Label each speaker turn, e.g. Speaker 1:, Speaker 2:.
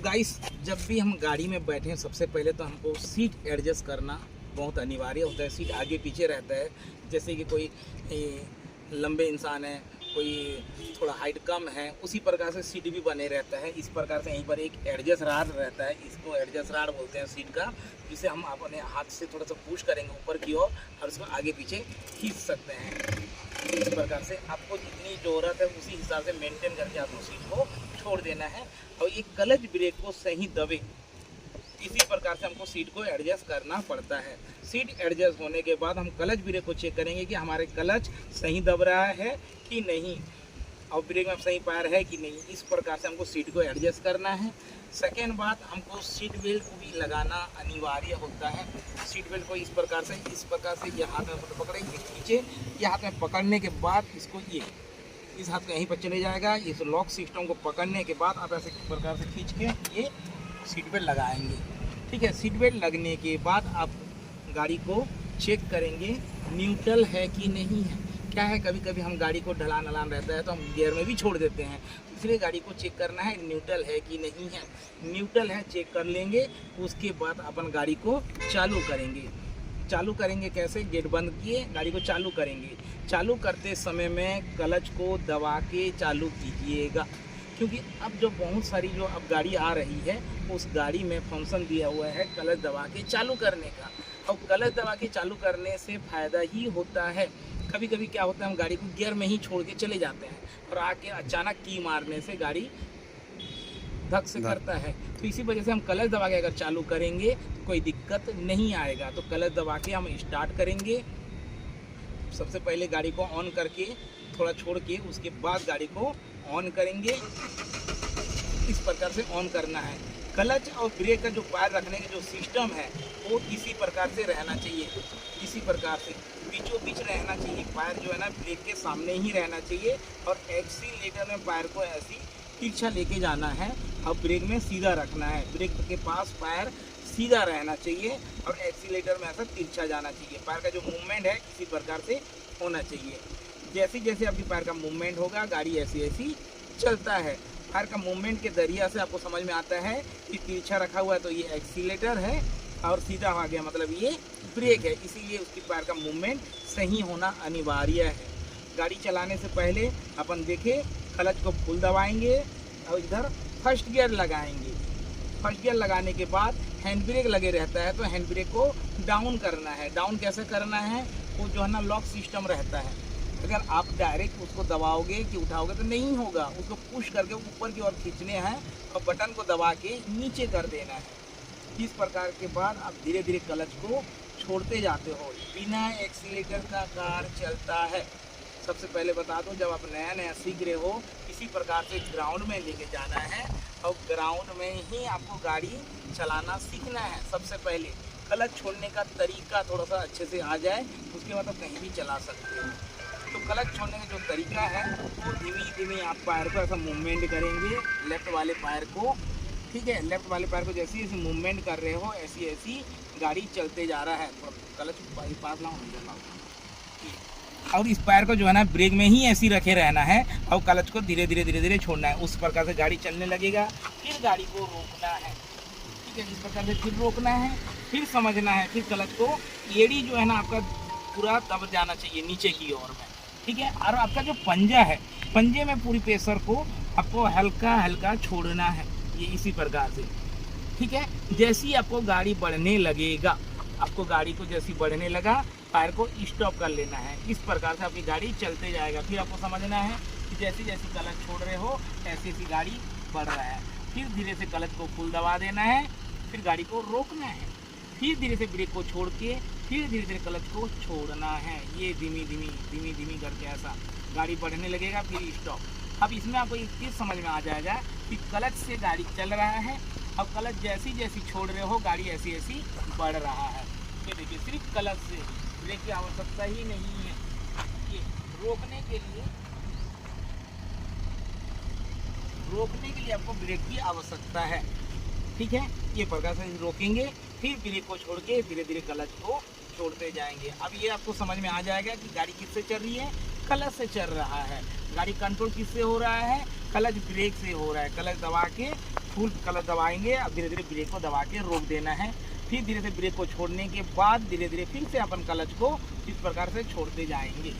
Speaker 1: Guys, जब भी हम गाड़ी में बैठे हैं सबसे पहले तो हमको सीट एडजस्ट करना बहुत अनिवार्य होता है। सीट आगे पीछे रहता है, जैसे कि कोई लंबे इंसान है, कोई थोड़ा हाइट कम है, उसी प्रकार से सीट भी बने रहता है। इस प्रकार से यहीं पर एक एडजस्ट राड रहता है, इसको एडजस्ट राड बोलते हैं सीट का, जिसे हम अपने हाथ से थोड़ा सा पुश करेंगे ऊपर की ओर और उसको आगे पीछे खींच सकते हैं। इस प्रकार से आपको जितनी ज़रूरत है उसी हिसाब से मेंटेन करके आपको सीट को छोड़ देना है। और ये क्लच ब्रेक को सही दबे, इसी प्रकार से हमको सीट को एडजस्ट करना पड़ता है। सीट एडजस्ट होने के बाद हम क्लच ब्रेक को चेक करेंगे कि हमारे क्लच सही दब रहा है कि नहीं और ब्रेक में सही पैर है कि नहीं। इस प्रकार से हमको सीट को एडजस्ट करना है। सेकेंड बात, हमको सीट बेल्ट को भी लगाना अनिवार्य होता है। सीट बेल्ट को इस प्रकार से ये हाथ में पकड़ेंगे, खींचे, ये हाथ में पकड़ने के बाद इसको ये इस हाथ में यहीं पर चले जाएगा। इस लॉक सिस्टम को पकड़ने के बाद आप ऐसे प्रकार से खींच के ये सीट बेल्ट लगाएंगे। ठीक है, सीट बेल्ट लगने के बाद आप गाड़ी को चेक करेंगे न्यूट्रल है कि नहीं है। क्या है, कभी कभी हम गाड़ी को ढलान रहता है तो हम गियर में भी छोड़ देते हैं, इसलिए गाड़ी को चेक करना है न्यूट्रल है कि नहीं है। न्यूट्रल है चेक कर लेंगे, उसके बाद अपन गाड़ी को चालू करेंगे। चालू करेंगे कैसे, गेट बंद किए गाड़ी को चालू करेंगे। चालू करते समय में क्लच को दबा के चालू कीजिएगा, क्योंकि अब जो बहुत सारी जो अब गाड़ी आ रही है उस गाड़ी में फंक्शन दिया हुआ है क्लच दबा के चालू करने का। और क्लच दबा के चालू करने से फ़ायदा ही होता है। कभी कभी क्या होता है, हम गाड़ी को गियर में ही छोड़ के चले जाते हैं और आके अचानक की मारने से गाड़ी धक से करता है। तो इसी वजह से हम क्लच दबा के अगर चालू करेंगे तो कोई दिक्कत नहीं आएगा। तो क्लच दबा के हम स्टार्ट करेंगे। सबसे पहले गाड़ी को ऑन करके थोड़ा छोड़ के उसके बाद गाड़ी को ऑन करेंगे। इस प्रकार से ऑन करना है। क्लच और ब्रेक का जो पैर रखने का जो सिस्टम है वो इसी प्रकार से रहना चाहिए, इसी प्रकार से बीचों बीच रहना चाहिए। पैर जो है ना ब्रेक के सामने ही रहना चाहिए और एक्सीलेटर में पैर को ऐसी तिरछा लेके जाना है और ब्रेक में सीधा रखना है। ब्रेक के पास पैर सीधा रहना चाहिए और एक्सीलेटर में ऐसा तिरछा जाना चाहिए। पैर का जो मूवमेंट है इसी प्रकार से होना चाहिए। जैसे जैसे आपकी पैर का मूवमेंट होगा गाड़ी ऐसी ऐसी चलता है। पैर का मूवमेंट के जरिए से आपको समझ में आता है कि तिरछा रखा हुआ है तो ये एक्सीलेटर है और सीधा आ गया मतलब ये ब्रेक है। इसीलिए उसकी पैर का मूवमेंट सही होना अनिवार्य है। गाड़ी चलाने से पहले अपन देखें, क्लच को फुल दबाएंगे और इधर फर्स्ट गियर लगाएंगे। फर्स्ट गियर लगाने के बाद हैंड ब्रेक लगे रहता है तो हैंड ब्रेक को डाउन करना है। डाउन कैसे करना है, वो जो है ना लॉक सिस्टम रहता है। अगर आप डायरेक्ट उसको दबाओगे कि उठाओगे तो नहीं होगा, उसको पुश करके ऊपर की ओर खींचने हैं और बटन को दबा के नीचे कर देना है। इस प्रकार के बाद आप धीरे धीरे क्लच को छोड़ते जाते हो। बिना एक्सीलेटर का कार चलता है। सबसे पहले बता दो, जब आप नया नया सीख रहे हो इसी प्रकार से ग्राउंड में लेके जाना है और ग्राउंड में ही आपको गाड़ी चलाना सीखना है। सबसे पहले क्लच छोड़ने का तरीका थोड़ा सा अच्छे से आ जाए, उसके बाद आप कहीं भी चला सकते हो। तो क्लच छोड़ने का जो तरीका है वो धीमी धीमी आप पैर को ऐसा मूवमेंट करेंगे, लेफ्ट वाले पैर को। ठीक है, लेफ्ट वाले पैर को जैसे जैसे मूवमेंट कर रहे हो ऐसी ऐसी गाड़ी चलते जा रहा है। तो क्लच पास लाओ और इस पैर को जो है ना ब्रेक में ही ऐसी रखे रहना है और क्लच को धीरे धीरे छोड़ना है। उस प्रकार से गाड़ी चलने लगेगा। फिर गाड़ी को रोकना है। ठीक है, इस प्रकार से फिर रोकना है, फिर समझना है। फिर क्लच को एड़ी जो है ना आपका पूरा दब जाना चाहिए नीचे की ओर में। ठीक है, और आपका जो पंजा है, पंजे में पूरी प्रेशर को आपको हल्का हल्का छोड़ना है, ये इसी प्रकार से। ठीक है, जैसी आपको गाड़ी बढ़ने लगेगा, आपको गाड़ी को जैसी बढ़ने लगा पैर को स्टॉप कर लेना है। इस प्रकार से आपकी गाड़ी चलते जाएगा। फिर आपको समझना है कि जैसी जैसी क्लच छोड़ रहे हो ऐसी ऐसी गाड़ी बढ़ रहा है। फिर धीरे से क्लच को फुल दबा देना है, फिर गाड़ी को रोकना है, फिर धीरे से ब्रेक को छोड़ के फिर धीरे धीरे क्लच को छोड़ना है। ये धीमी धीमी करके ऐसा गाड़ी बढ़ने लगेगा, फिर स्टॉप। अब इसमें आपको एक चीज़ समझ में आ जाएगा कि क्लच से गाड़ी चल रहा है और क्लच जैसी जैसी छोड़ रहे हो गाड़ी ऐसी ऐसी बढ़ रहा है। ये देखिए, सिर्फ क्लच से ब्रेक की आवश्यकता ही नहीं है। ये रोकने के लिए आपको ब्रेक की आवश्यकता है। ठीक है, ये प्रकार से रोकेंगे, फिर ब्रेक को छोड़ के धीरे धीरे क्लच को छोड़ते जाएंगे। अब ये आपको समझ में आ जाएगा कि गाड़ी किससे चल रही है, क्लच से चल रहा है। गाड़ी कंट्रोल किससे हो रहा है, क्लच ब्रेक से हो रहा है। क्लच दबा के फुल क्लच दबाएंगे, अब धीरे धीरे ब्रेक को दबा के रोक देना है। फिर धीरे धीरे ब्रेक को छोड़ने के बाद धीरे धीरे फिर से अपन क्लच को इस प्रकार से छोड़ते जाएंगे।